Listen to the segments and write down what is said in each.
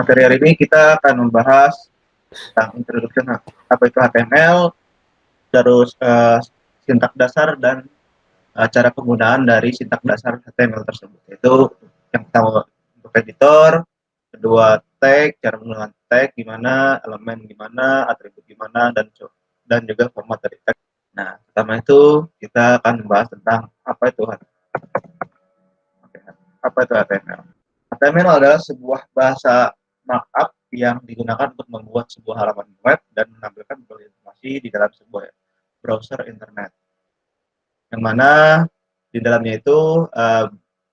materi hari ini kita akan membahas tentang introduction apa itu HTML, terus sintak dasar dan cara penggunaan dari sintak dasar HTML tersebut. Itu yang pertama untuk editor, kedua tag, cara menggunakan tag gimana, elemen gimana, atribut gimana, dan juga format dari tag. Nah, pertama itu kita akan membahas tentang apa itu HTML. HTML adalah sebuah bahasa markup yang digunakan untuk membuat sebuah halaman web dan menampilkan berbagai informasi di dalam sebuah browser internet. Yang mana di dalamnya itu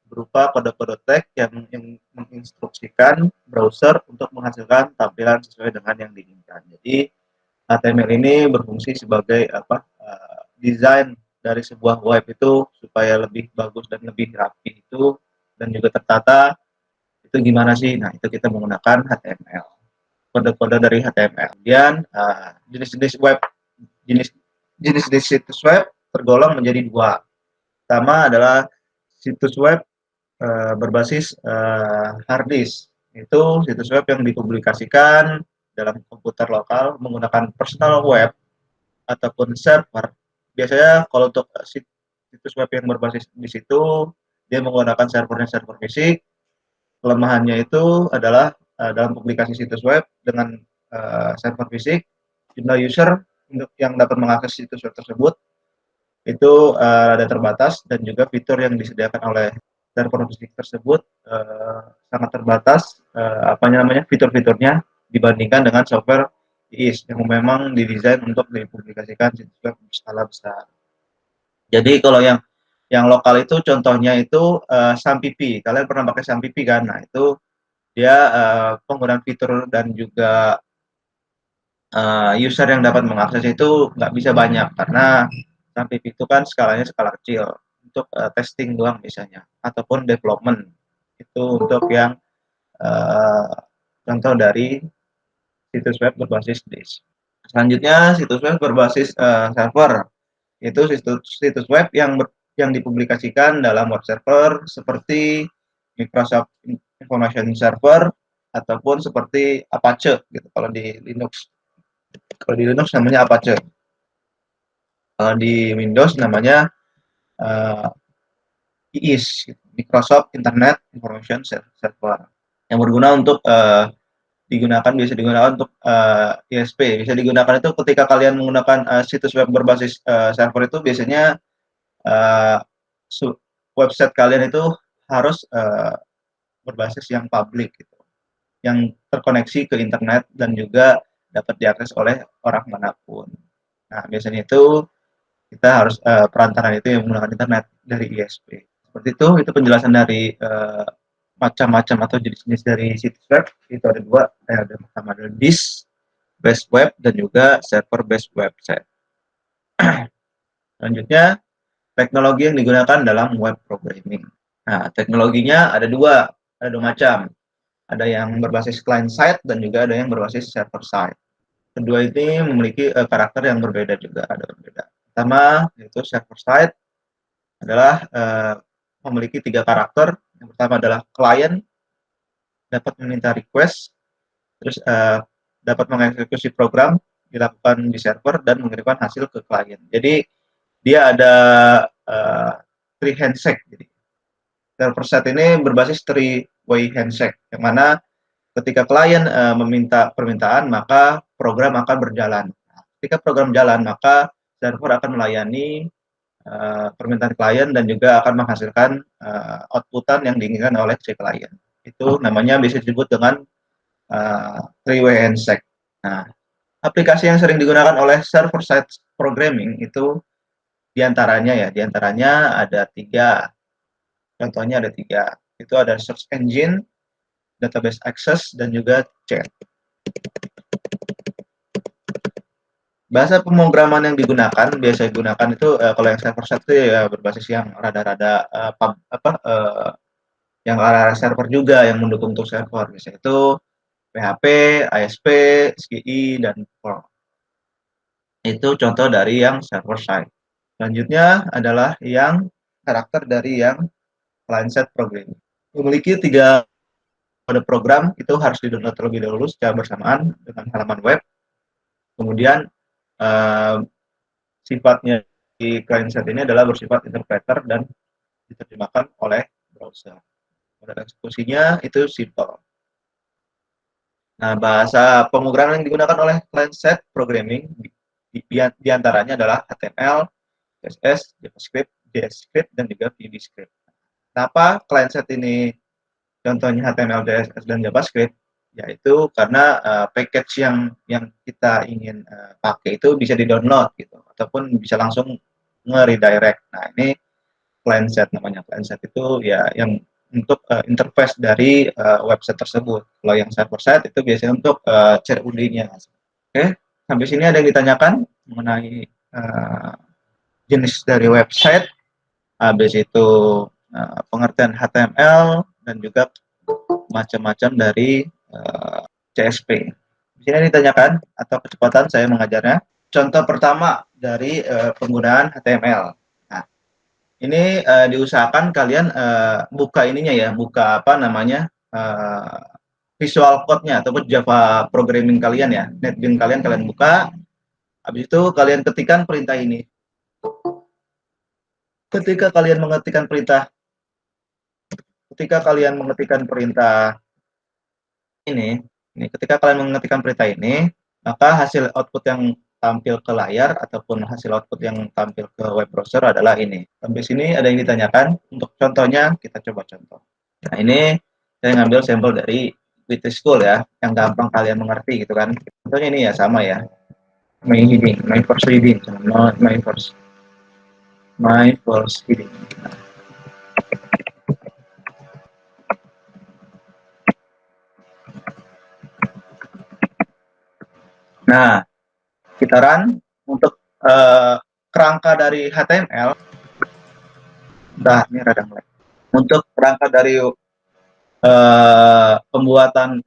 berupa kode-kode tag yang menginstruksikan browser untuk menghasilkan tampilan sesuai dengan yang diinginkan. Jadi HTML ini berfungsi sebagai desain dari sebuah web itu supaya lebih bagus dan lebih rapi itu dan juga tertata. Itu gimana sih? Nah, itu kita menggunakan HTML. Kode-kode dari HTML. Kemudian jenis-jenis web, jenis-jenis situs web tergolong menjadi dua. Pertama adalah situs web berbasis hard disk. Itu situs web yang dipublikasikan dalam komputer lokal menggunakan personal web ataupun server. Biasanya kalau untuk situs web yang berbasis di situ dia menggunakan server fisik. Kelemahannya itu adalah dalam publikasi situs web dengan server fisik, jumlah user yang dapat mengakses situs web tersebut itu ada terbatas, dan juga fitur yang disediakan oleh server fisik tersebut sangat terbatas fitur-fiturnya dibandingkan dengan software IIS yang memang didesain untuk dipublikasikan situs web skala besar. Jadi kalau yang lokal itu contohnya itu SAMPP. Kalian pernah pakai SAMPP kan? Nah, itu dia penggunaan fitur dan juga user yang dapat mengakses itu nggak bisa banyak karena SAMPP itu kan skalanya skala kecil untuk testing doang misalnya ataupun development. Itu untuk yang contoh dari situs web berbasis disk. Selanjutnya situs web berbasis server. Itu situs web yang dipublikasikan dalam web server seperti Microsoft Information Server ataupun seperti Apache gitu kalau di Linux. Kalau di Linux namanya Apache. Kalau di Windows namanya IIS, Microsoft Internet Information Server, yang berguna untuk bisa digunakan untuk ISP. Bisa digunakan itu ketika kalian menggunakan situs web berbasis server itu biasanya website kalian itu harus berbasis yang publik gitu, yang terkoneksi ke internet dan juga dapat diakses oleh orang manapun. Nah, biasanya itu kita harus perantaraan itu yang menggunakan internet dari ISP. Seperti itu penjelasan dari macam-macam atau jenis-jenis dari situs web. Itu ada dua, ada pertama adalah disk based web dan juga server based website. Selanjutnya, teknologi yang digunakan dalam web programming. Nah, teknologinya ada dua macam. Ada yang berbasis client side dan juga ada yang berbasis server side. Kedua ini memiliki karakter yang berbeda juga, ada berbeda. Pertama, yaitu server side adalah memiliki 3 karakter. Yang pertama adalah client dapat meminta request, terus dapat mengeksekusi program dilakukan di server dan mengirimkan hasil ke klien. Jadi dia ada 3 handshake. Jadi server side ini berbasis 3-way handshake, yang mana ketika klien meminta permintaan maka program akan berjalan. Ketika program jalan maka server akan melayani permintaan klien dan juga akan menghasilkan outputan yang diinginkan oleh si klien. Itu namanya bisa disebut dengan three-way handshake. Nah, aplikasi yang sering digunakan oleh server side programming itu diantaranya ada 3. Contohnya ada 3. Itu ada search engine, database access, dan juga chat. Bahasa pemrograman yang biasa digunakan itu kalau yang server side itu ya berbasis yang rada-rada yang arah server juga yang mendukung untuk server. Misalnya itu PHP, ASP, SKI, dan Perl. Itu contoh dari yang server side. Selanjutnya adalah yang karakter dari yang client side programming. Memiliki 3 kode program itu harus di-download terlebih dahulu secara bersamaan dengan halaman web. Kemudian sifatnya di client side ini adalah bersifat interpreter dan diterjemahkan oleh browser. Pada eksekusinya itu simple. Nah, bahasa pemrograman yang digunakan oleh client side programming di antaranya adalah HTML, CSS, JavaScript, JavaScript, dan juga VBScript. Kenapa client side ini contohnya HTML, CSS, dan JavaScript? Yaitu karena package yang kita ingin pakai itu bisa di-download gitu, ataupun bisa langsung nge-redirect. Nah, ini client side namanya. Client side itu ya yang untuk interface dari website tersebut. Kalau yang server side itu biasanya untuk CRUD-nya. Oke, sampai sini ada yang ditanyakan mengenai jenis dari website, habis itu pengertian HTML, dan juga macam-macam dari CSP. Di sini ditanyakan atau kecepatan saya mengajarnya. Contoh pertama dari penggunaan HTML. Nah, ini diusahakan kalian buka ininya ya, buka apa namanya Visual Code-nya ataupun Java programming kalian ya, NetBeans kalian buka. Habis itu kalian ketikkan perintah ini. Ketika kalian mengetikkan perintah ini, maka hasil output yang tampil ke layar ataupun hasil output yang tampil ke web browser adalah ini. Sampai sini ada yang ditanyakan. Untuk contohnya kita coba contoh. Nah, ini saya ngambil sampel dari Witty School ya, yang gampang kalian mengerti gitu kan. Contohnya ini ya sama ya. My first reading, my first reading. Nah, kita run untuk kerangka dari HTML. Nah, ini rada mulai. Untuk kerangka dari pembuatan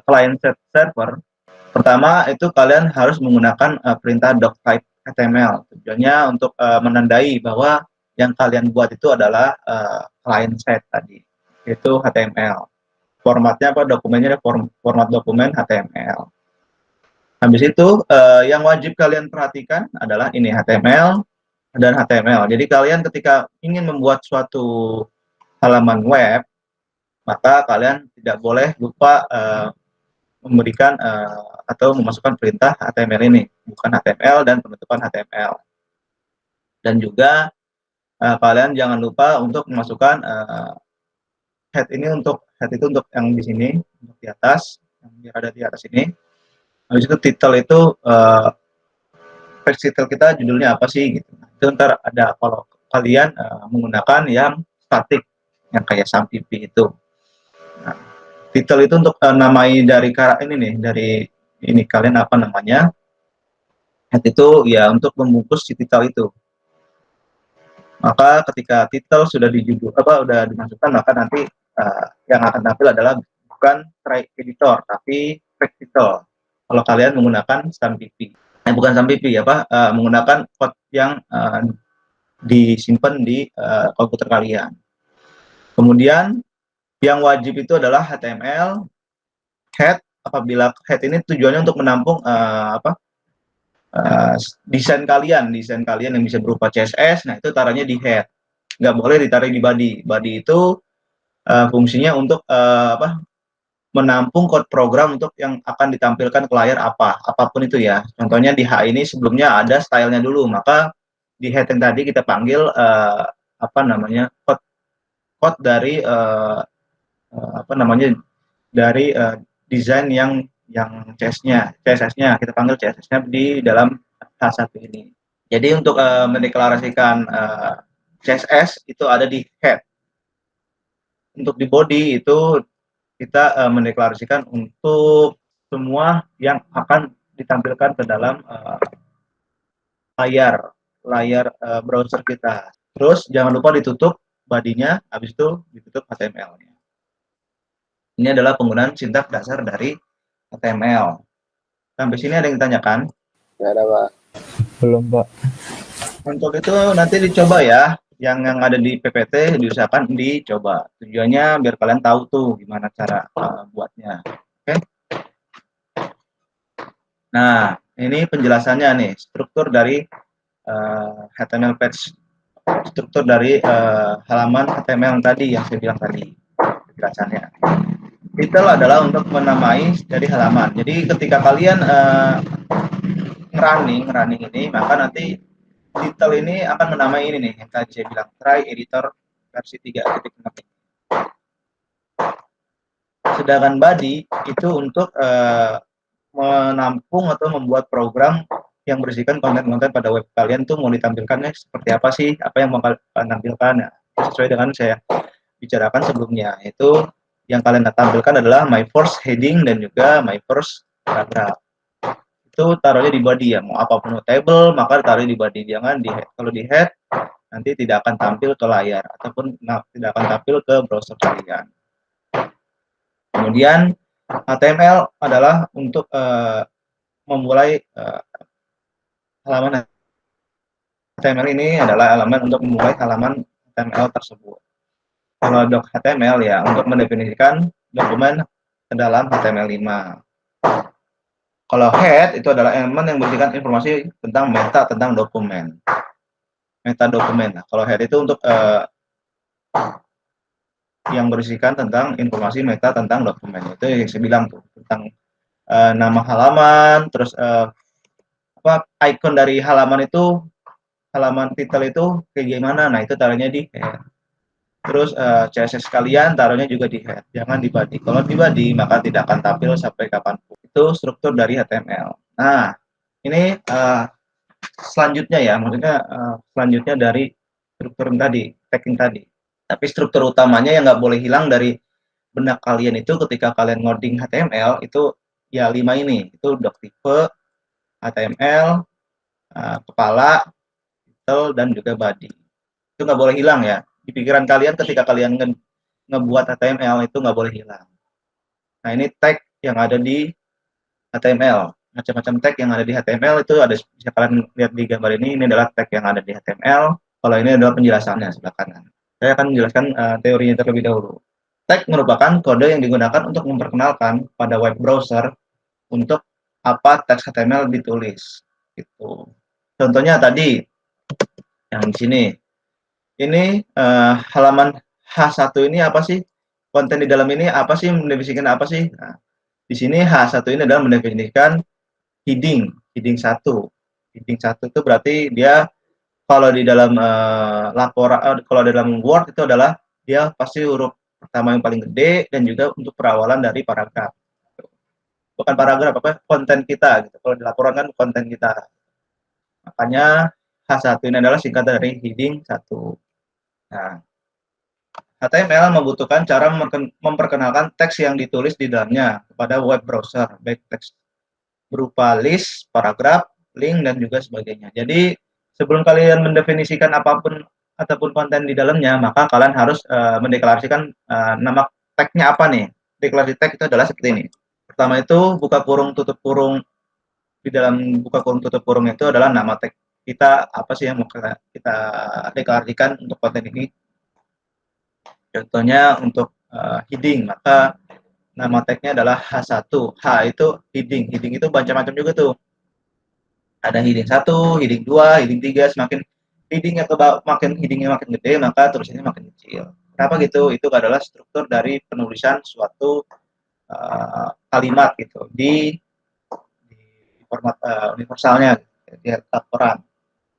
client side server, pertama itu kalian harus menggunakan perintah doctype HTML. Tujuannya untuk menandai bahwa yang kalian buat itu adalah client side tadi, yaitu HTML. Formatnya apa? Dokumennya ada format dokumen HTML. Habis itu yang wajib kalian perhatikan adalah ini HTML dan HTML. Jadi kalian ketika ingin membuat suatu halaman web, maka kalian tidak boleh lupa memberikan atau memasukkan perintah HTML ini, bukan HTML dan penutupan HTML. Dan juga kalian jangan lupa untuk memasukkan head ini, untuk head itu untuk yang di sini, untuk di atas, yang ada di atas ini. Habis itu title itu page title kita judulnya apa sih gitu. Itu ntar ada kalau kalian menggunakan yang static, yang kayak SAMPP itu. Nah, title itu untuk namai dari ini nih, dari ini kalian apa namanya, head itu ya untuk membungkus si title itu. Maka ketika title sudah dijudul udah dimasukkan, maka nanti yang akan tampil adalah bukan try editor tapi page title kalau kalian menggunakan SAMPP. Bukan SAMPP menggunakan code yang disimpan di komputer kalian. Kemudian yang wajib itu adalah HTML head. Apabila head ini tujuannya untuk menampung desain kalian yang bisa berupa CSS, nah itu taruhnya di head, nggak boleh ditaruh di body. Body itu fungsinya untuk menampung code program untuk yang akan ditampilkan ke layar apapun itu ya. Contohnya di H ini sebelumnya ada stylenya dulu, maka di head yang tadi kita panggil code dari dari desain yang CSS-nya kita panggil CSS-nya di dalam H1 ini. Jadi untuk mendeklarasikan CSS itu ada di head. Untuk di body itu kita mendeklarasikan untuk semua yang akan ditampilkan ke dalam layar browser kita. Terus jangan lupa ditutup body-nya, habis itu ditutup HTML-nya. Ini adalah penggunaan sintaks dasar dari HTML. Sampai sini ada yang ditanyakan? Nggak ada, Pak. Belum, Pak. Untuk itu nanti dicoba ya. yang ada di PPT diusahakan dicoba. Tujuannya biar kalian tahu tuh gimana cara buatnya. Oke. Nah, ini penjelasannya nih, struktur dari HTML page, struktur dari halaman HTML yang tadi yang saya bilang tadi penjelasannya. Detail adalah untuk menamai dari halaman. Jadi ketika kalian running ini, maka nanti detail ini akan menamai ini nih yang tadi saya bilang, try editor versi 3.6. Sedangkan body itu untuk menampung atau membuat program yang berisikan konten-konten pada web kalian tuh mau ditampilkannya seperti apa sih, apa yang mau kalian tampilkan. Nah, sesuai dengan saya bicarakan sebelumnya, itu yang kalian tampilkan adalah my first heading dan juga my first paragraph. Itu taruhnya di body ya, mau apapun table maka taruh di body, jangan di head. Kalau di head nanti tidak akan tampil ke layar ataupun tidak akan tampil ke browser kalian. Kemudian HTML adalah untuk memulai halaman HTML ini adalah elemen untuk memulai halaman HTML tersebut. Kalau doc HTML ya untuk mendefinisikan dokumen ke dalam HTML5. Kalau head itu adalah elemen yang memberikan informasi tentang meta tentang dokumen. Meta dokumen. Nah, kalau head itu untuk yang berisikan tentang informasi meta tentang dokumen. Itu yang saya bilang tuh tentang nama halaman, terus apa icon dari halaman itu, halaman title itu kayak gimana. Nah, itu taruhnya di head. Terus CSS kalian taruhnya juga di head, jangan di body. Kalau di body maka tidak akan tampil sampai kapanpun. Itu struktur dari HTML. Nah, ini selanjutnya ya, maksudnya selanjutnya dari struktur tadi, tagging tadi. Tapi struktur utamanya yang nggak boleh hilang dari benak kalian itu ketika kalian ngoding HTML itu ya 5 ini, itu doc type, HTML, kepala, title, dan juga body. Itu nggak boleh hilang ya. Di pikiran kalian ketika kalian ngebuat HTML itu nggak boleh hilang. Nah, ini tag yang ada di HTML. Macam-macam tag yang ada di HTML itu ada, bisa kalian lihat di gambar ini adalah tag yang ada di HTML. Kalau ini adalah penjelasannya sebelah kanan. Saya akan menjelaskan teorinya terlebih dahulu. Tag merupakan kode yang digunakan untuk memperkenalkan pada web browser untuk apa teks HTML ditulis. Gitu. Contohnya tadi yang di sini. Ini halaman H1 ini apa sih? Konten di dalam ini apa sih? Mendefinisikan apa sih? Nah, di sini H1 ini adalah mendefinisikan heading, heading 1. Heading 1 itu berarti dia kalau di dalam laporan, kalau di dalam Word itu adalah dia pasti huruf pertama yang paling gede dan juga untuk perawalan dari paragraf. Bukan paragraf apa? Konten kita gitu. Kalau di laporan kan konten kita. Makanya H1 ini adalah singkatan dari heading 1. Nah, HTML membutuhkan cara memperkenalkan teks yang ditulis di dalamnya kepada web browser, baik teks berupa list, paragraf, link, dan juga sebagainya. Jadi sebelum kalian mendefinisikan apapun ataupun konten di dalamnya, maka kalian harus mendeklarasikan nama tagnya apa nih. Deklarasi tag itu adalah seperti ini. Pertama itu buka kurung tutup kurung, di dalam buka kurung tutup kurung itu adalah nama tag kita apa sih yang mau kita deklarasikan untuk konten ini. Contohnya untuk heading, maka nama tagnya adalah H1. H itu heading. Heading itu macam-macam juga tuh. Ada heading 1, heading 2, heading 3, semakin headingnya makin gede, maka tulisannya makin kecil. Kenapa gitu? Itu adalah struktur dari penulisan suatu kalimat gitu di format universalnya di laporan.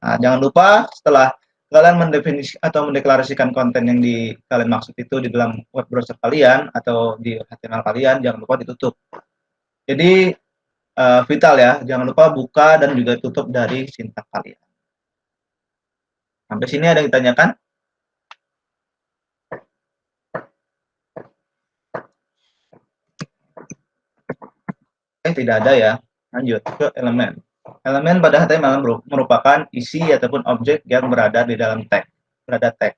Nah, jangan lupa setelah kalian mendefinisi atau mendeklarasikan konten yang kalian maksud itu di dalam web browser kalian atau di HTML kalian, jangan lupa ditutup. Jadi vital ya, jangan lupa buka dan juga tutup dari sintak kalian. Sampai sini ada yang ditanyakan? Tidak ada ya. Lanjut ke elemen. Elemen pada HTML merupakan isi ataupun objek yang berada di dalam tag. Berada tag.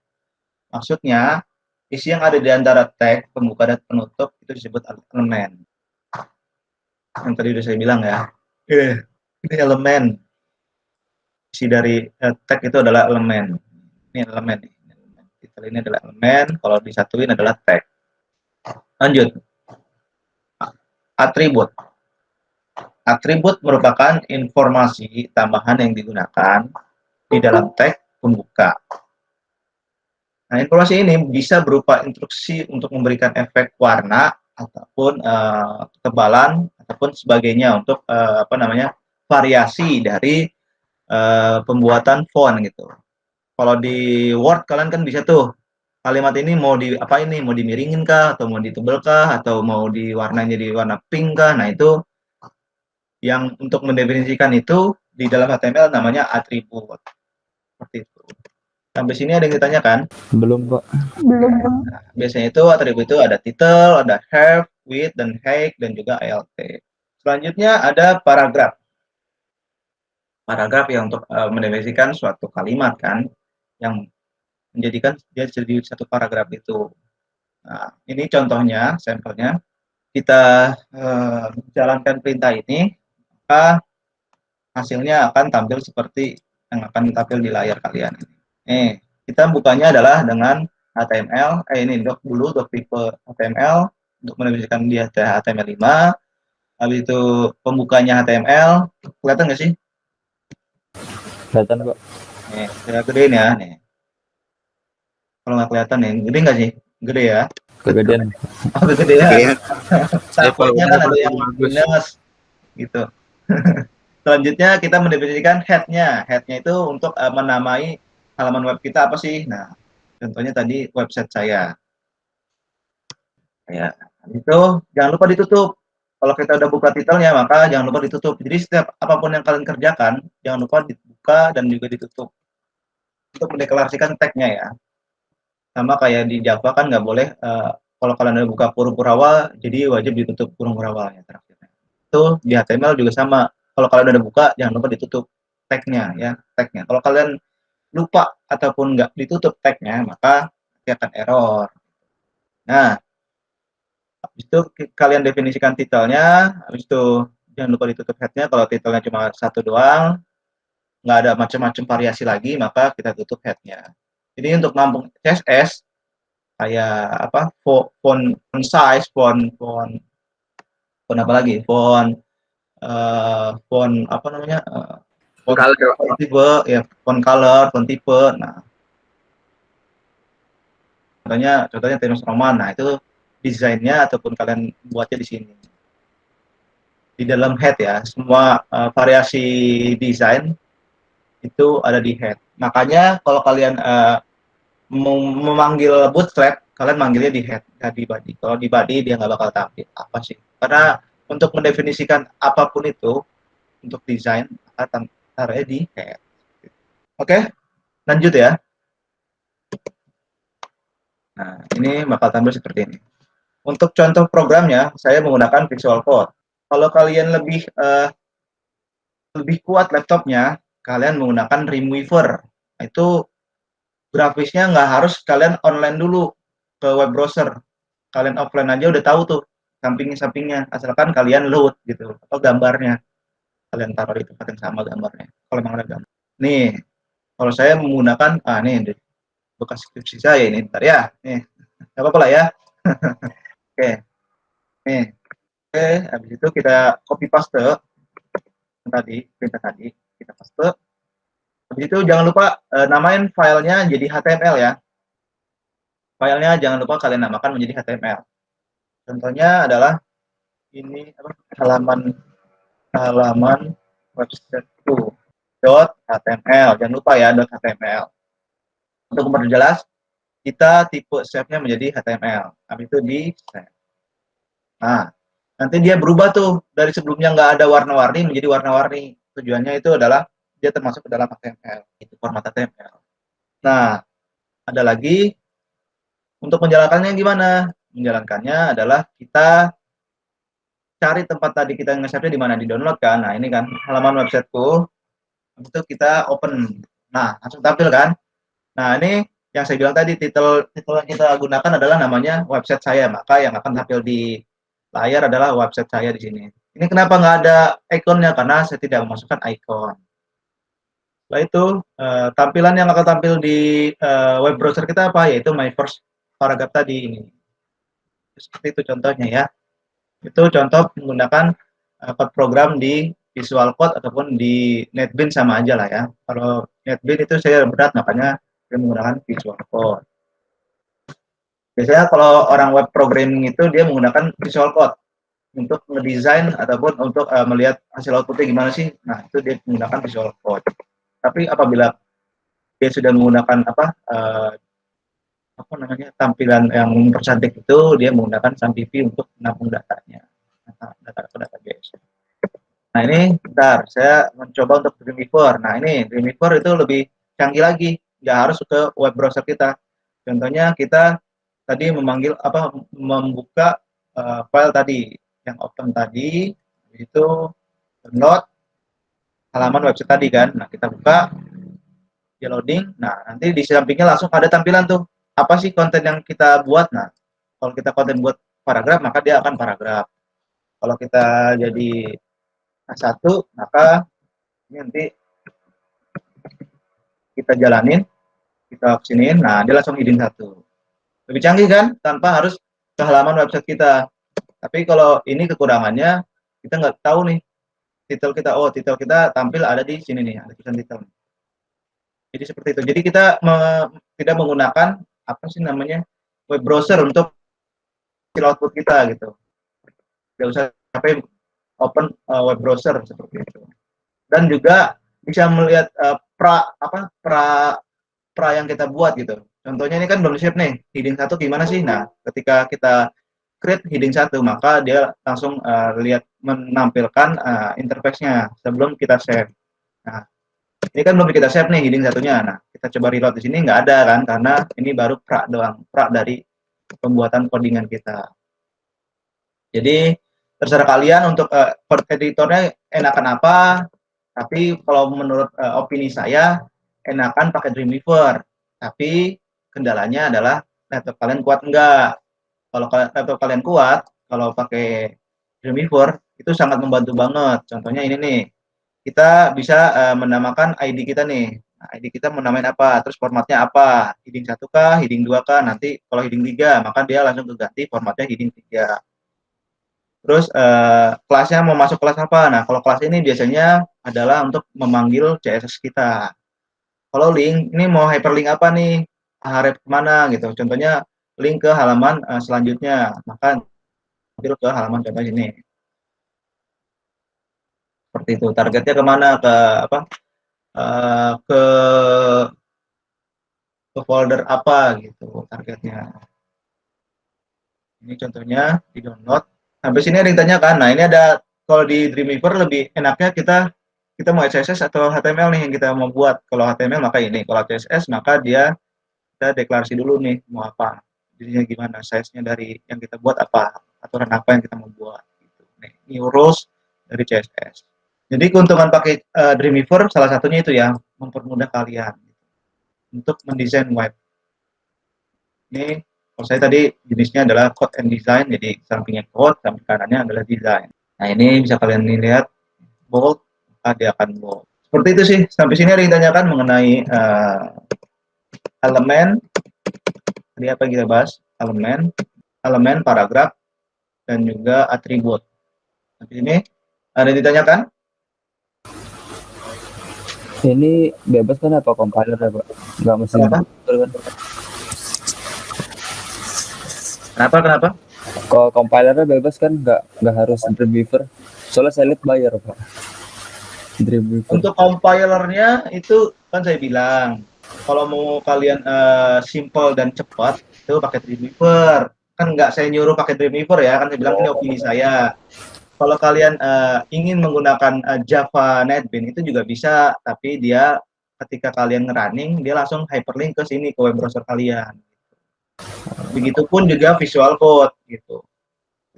Maksudnya, isi yang ada di antara tag, pembuka dan penutup itu disebut elemen. Yang tadi sudah saya bilang ya. Ini elemen. Isi dari tag itu adalah elemen. Ini elemen. Titel ini adalah elemen, kalau disatuin adalah tag. Lanjut. Atribut. Atribut merupakan informasi tambahan yang digunakan di dalam tag pembuka. Nah, informasi ini bisa berupa instruksi untuk memberikan efek warna ataupun ketebalan ataupun sebagainya untuk variasi dari pembuatan font gitu. Kalau di Word kalian kan bisa tuh kalimat ini mau mau dimiringin kah atau mau ditebel kah atau mau diwarnanya di warna pink kah. Nah, itu yang untuk mendefinisikan itu di dalam HTML namanya atribut. Seperti itu. Sampai sini ada yang ditanyakan? Belum, Pak. Belum. Nah, biasanya itu atribut itu ada title, ada have, with, dan height, dan juga alt. Selanjutnya ada paragraf. Paragraf yang untuk mendefinisikan suatu kalimat kan, yang menjadikan dia jadi satu paragraf itu. Nah, ini contohnya, sampelnya. Kita jalankan perintah ini, maka hasilnya akan tampil seperti yang akan tampil di layar kalian. Kita bukanya adalah dengan HTML, ini dulu tipe HTML untuk mendefinisikan dia HTML5. Habis itu pembukanya HTML, kelihatan nggak sih? Kelihatan, Pak. Nih, saya gedein ya, nih. Kalau nggak kelihatan nih, gede nggak sih? Gede ya? Kegedean. Oh, gede ya? Sampelnya kan ada yang minus, gitu. Selanjutnya kita mendefinisikan head-nya. Head-nya itu untuk menamai halaman web kita apa sih? Nah, contohnya tadi website saya. Ya, itu jangan lupa ditutup. Kalau kita udah buka titelnya, maka jangan lupa ditutup. Jadi setiap apapun yang kalian kerjakan, jangan lupa dibuka dan juga ditutup. Untuk mendeklarasikan tag-nya ya. Sama kayak di Java kan nggak boleh, kalau kalian udah buka kurung kurawal, jadi wajib ditutup kurung kurawalnya terakhirnya. Itu di HTML juga sama. Kalau kalian udah buka, jangan lupa ditutup tag-nya ya, tag-nya. Kalau kalian lupa ataupun nggak ditutup tag-nya, maka nanti akan error. Nah, habis itu kalian definisikan titelnya, habis itu jangan lupa ditutup head-nya. Kalau titelnya cuma satu doang, nggak ada macam-macam variasi lagi, maka kita tutup head-nya. Jadi untuk nampung CSS, kayak apa, font size, font apa lagi, font apa namanya, font tipe ya, font color, font tipe. Nah, contohnya Times Roman. Nah, itu desainnya ataupun kalian buatnya di sini di dalam head ya. Semua variasi desain itu ada di head. Makanya kalau kalian memanggil bootstrap, kalian manggilnya di head, nggak di body. Kalau di body dia nggak bakal tampil apa sih, karena untuk mendefinisikan apapun itu untuk desain akan taruhnya di head. Oke, lanjut ya. Nah, ini bakal tampil seperti ini. Untuk contoh programnya, saya menggunakan Visual Code. Kalau kalian lebih kuat laptopnya, kalian menggunakan Dreamweaver. Itu grafisnya nggak harus kalian online dulu ke web browser. Kalian offline aja udah tahu tuh sampingnya, asalkan kalian load gitu, atau gambarnya kalian taruh di tempat yang sama gambarnya. Kalau memang ada gambar. Nih, kalau saya menggunakan, nih bekas skripsi saya ini, bentar ya, nih, nggak apa-apa lah ya. Oke, nih, habis itu kita copy paste perintah tadi, kita paste. Habis itu jangan lupa namain filenya jadi HTML ya. Filenya jangan lupa kalian namakan menjadi HTML. Contohnya adalah ini halaman websiteku .html. Jangan lupa ya .html. Untuk memperjelas, kita tipe save-nya menjadi HTML. Habis itu di save. Nah, nanti dia berubah tuh dari sebelumnya nggak ada warna-warni menjadi warna-warni. Tujuannya itu adalah dia termasuk ke dalam HTML. Itu format HTML. Nah, ada lagi untuk menjalankannya gimana? Menjalankannya adalah kita cari tempat tadi kita nge-save-nya di mana, di download kan. Nah, ini kan halaman websiteku. Itu kita open. Nah, langsung tampil kan. Nah, ini yang saya bilang tadi, titel yang kita gunakan adalah namanya website saya, maka yang akan tampil di layar adalah website saya di sini. Ini kenapa nggak ada ikonnya? Karena saya tidak memasukkan ikon. Setelah itu tampilan yang akan tampil di web browser kita apa? Yaitu my first paragraph tadi ini. Seperti itu contohnya ya. Itu contoh menggunakan code program di Visual Code ataupun di NetBeans sama aja lah ya. Kalau NetBeans itu saya berat, makanya saya menggunakan Visual Code. Biasanya kalau orang web programming itu dia menggunakan Visual Code untuk ngedesain ataupun untuk melihat hasil outputnya gimana sih. Nah, itu dia menggunakan Visual Code. Tapi apabila dia sudah menggunakan apa namanya tampilan yang mempercantik itu, dia menggunakan SunDB untuk menampung datanya, data database. Nah ini bentar, saya mencoba untuk Dreamweaver. Nah ini Dreamweaver itu lebih canggih lagi, nggak harus ke web browser kita. Contohnya kita tadi memanggil apa membuka file tadi yang open tadi, itu download halaman website tadi kan. Nah kita buka, dia loading. Nah nanti di sampingnya langsung ada tampilan tuh apa sih konten yang kita buat. Nah kalau kita konten buat paragraf, maka dia akan paragraf. Kalau kita jadi satu, maka ini nanti kita jalanin, kita kesiniin, nah dia langsung hidden satu. Lebih canggih kan, tanpa harus ke halaman website kita. Tapi kalau ini kekurangannya, kita nggak tahu nih titel kita. Oh, titel kita tampil ada di sini nih, ada tulisan titel. Jadi seperti itu. Jadi kita tidak menggunakan apa sih namanya web browser untuk output kita gitu. Tidak usah sampai open web browser seperti itu. Dan juga bisa melihat pra yang kita buat gitu. Contohnya ini kan belum siap nih, heading satu gimana sih? Nah, ketika kita create heading satu, maka dia langsung lihat menampilkan interface-nya sebelum kita save. Nah, ini kan belum kita save nih heading satunya. Nah, kita coba reload di sini nggak ada kan, karena ini baru pra doang, pra dari pembuatan codingan kita. Jadi terserah kalian untuk code editornya enakan apa, tapi kalau menurut opini saya enakan pakai Dreamweaver. Tapi kendalanya adalah laptop kalian kuat enggak. Kalau laptop kalian kuat, kalau pakai Dreamweaver itu sangat membantu banget. Contohnya ini nih, kita bisa menamakan ID kita nih. Nah, ID kita menamain apa, terus formatnya apa, heading 1 kah, heading 2 kah, nanti kalau heading 3, maka dia langsung keganti formatnya heading 3. Terus kelasnya mau masuk kelas apa? Nah, kalau kelas ini biasanya adalah untuk memanggil CSS kita. Kalau link, ini mau hyperlink apa nih? Harap kemana gitu. Contohnya link ke halaman selanjutnya. Maka ambil ke halaman contoh ini. Seperti itu. Targetnya kemana? Ke apa? Ke folder apa gitu targetnya. Ini contohnya di download. Sampai sini ada yang tanyakan. Nah, ini ada kalau di Dreamweaver lebih enaknya kita mau CSS atau HTML nih yang kita mau buat. Kalau HTML maka ini, kalau CSS maka dia kita deklarasi dulu nih mau apa. Jadinya gimana, size-nya dari yang kita buat apa, aturan apa yang kita mau buat gitu. Nih, new rules dari CSS. Jadi keuntungan pakai Dreamweaver salah satunya itu ya, mempermudah kalian untuk mendesain web. Ini kalau saya tadi jenisnya adalah code and design, jadi sampingnya code, samping kanannya adalah design. Nah ini bisa kalian lihat bold, maka dia akan bold. Seperti itu sih. Sampai sini ada yang ditanyakan mengenai elemen. Tadi apa yang kita bahas? Elemen, paragraf, dan juga atribut. Sampai sini ada yang ditanyakan? Ini bebas kan apa compiler ya Pak? Nggak mesti Kenapa? kan? Kenapa? Kalau compilernya bebas kan nggak harus Dreamweaver. Soalnya saya lihat bayar Pak. Dreamweaver. Untuk compilernya itu kan saya bilang kalau mau kalian simple dan cepat itu pakai Dreamweaver. Kan nggak saya nyuruh pakai Dreamweaver ya, kan saya bilang ini opini saya. Kalau kalian ingin menggunakan Java NetBeans itu juga bisa, tapi dia ketika kalian running dia langsung hyperlink ke sini ke web browser kalian. Begitupun juga Visual Code gitu.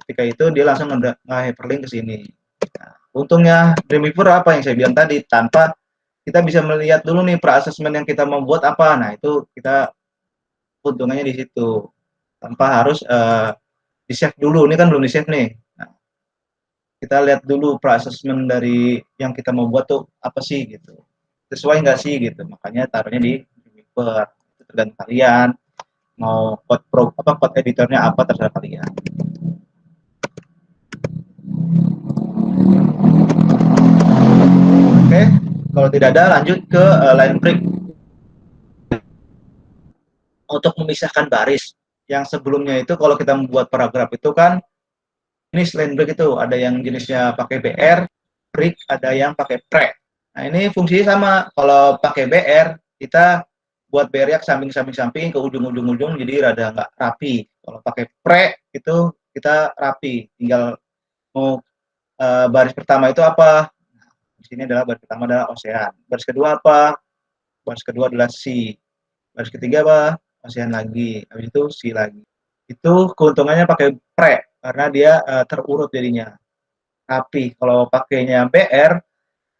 Ketika itu dia langsung nge-hyperlink ke sini. Nah, untungnya Dreamweaver apa yang saya bilang tadi, tanpa kita bisa melihat dulu nih pra-assessment yang kita mau buat apa. Nah, itu kita keuntungannya di situ. Tanpa harus di-save dulu. Ini kan belum di-save nih. Nah, kita lihat dulu pra-assessment dari yang kita mau buat tuh apa sih gitu. sesuai nggak sih gitu, makanya taruhnya di Dreamweaver. Itu tergantung kalian mau code editornya apa, terserah kalian. Oke, kalau tidak ada lanjut ke line break untuk memisahkan baris. Yang sebelumnya itu kalau kita membuat paragraf itu kan jenis line break itu ada yang jenisnya pakai BR, break, ada yang pakai pre. Nah ini fungsinya sama. Kalau pakai BR kita buat BR-nya ke samping-samping ke ujung-ujung jadi rada nggak rapi. Kalau pakai pre itu kita rapi, tinggal mau baris pertama itu apa. Nah, di sini adalah baris pertama adalah ocean. Baris kedua apa? Baris kedua adalah sea. Baris ketiga apa? Ocean lagi. Habis itu sea lagi. Itu keuntungannya pakai pre karena dia terurut jadinya rapi. Kalau pakainya BR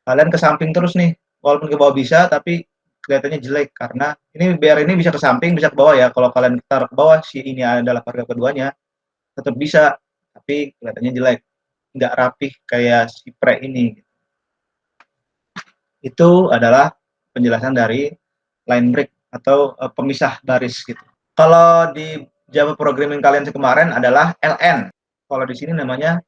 kalian ke samping terus nih, walaupun ke bawah bisa tapi kelihatannya jelek karena ini BR ini bisa ke samping bisa ke bawah ya. Kalau kalian taruh ke bawah si ini adalah paragraf keduanya tetap bisa tapi kelihatannya jelek, nggak rapih kayak si pre ini. Itu adalah penjelasan dari line break atau pemisah baris gitu. Kalau di Java programming kalian kemarin adalah LN. Kalau di sini namanya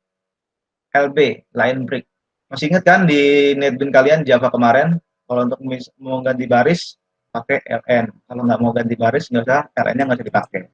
LB, line break. Masih ingat kan di NetBeans kalian Java kemarin, kalau untuk mau ganti baris pakai LN. Kalau nggak mau ganti baris nggak usah, LN-nya nggak usah dipakai.